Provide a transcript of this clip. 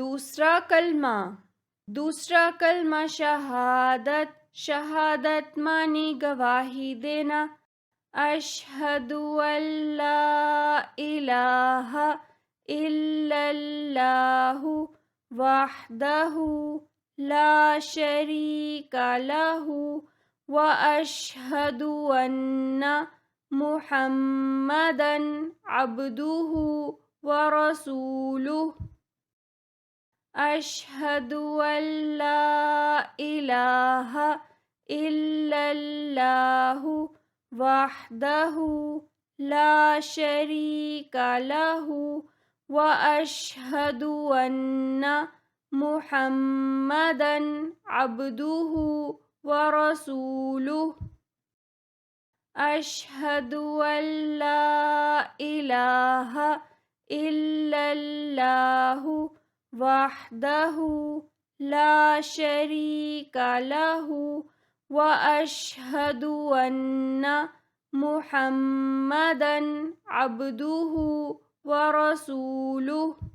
دوسرا کلمہ شہادت معنی گواہی دینا. اشہد ان لا الہ الا اللہ وحدہ لا شریک لہ واشہد ان محمدا عبدہ ورسولہ. اشہد ان لا الہ الا اللہ وحدہ لا شریک لہ واشہد ان محمدا عبدہ ورسولہ. اشہد ان لا الہ الا اللہ وحدہ لا شریک لہ واشہد ان محمدا عبدہ ورسولہ.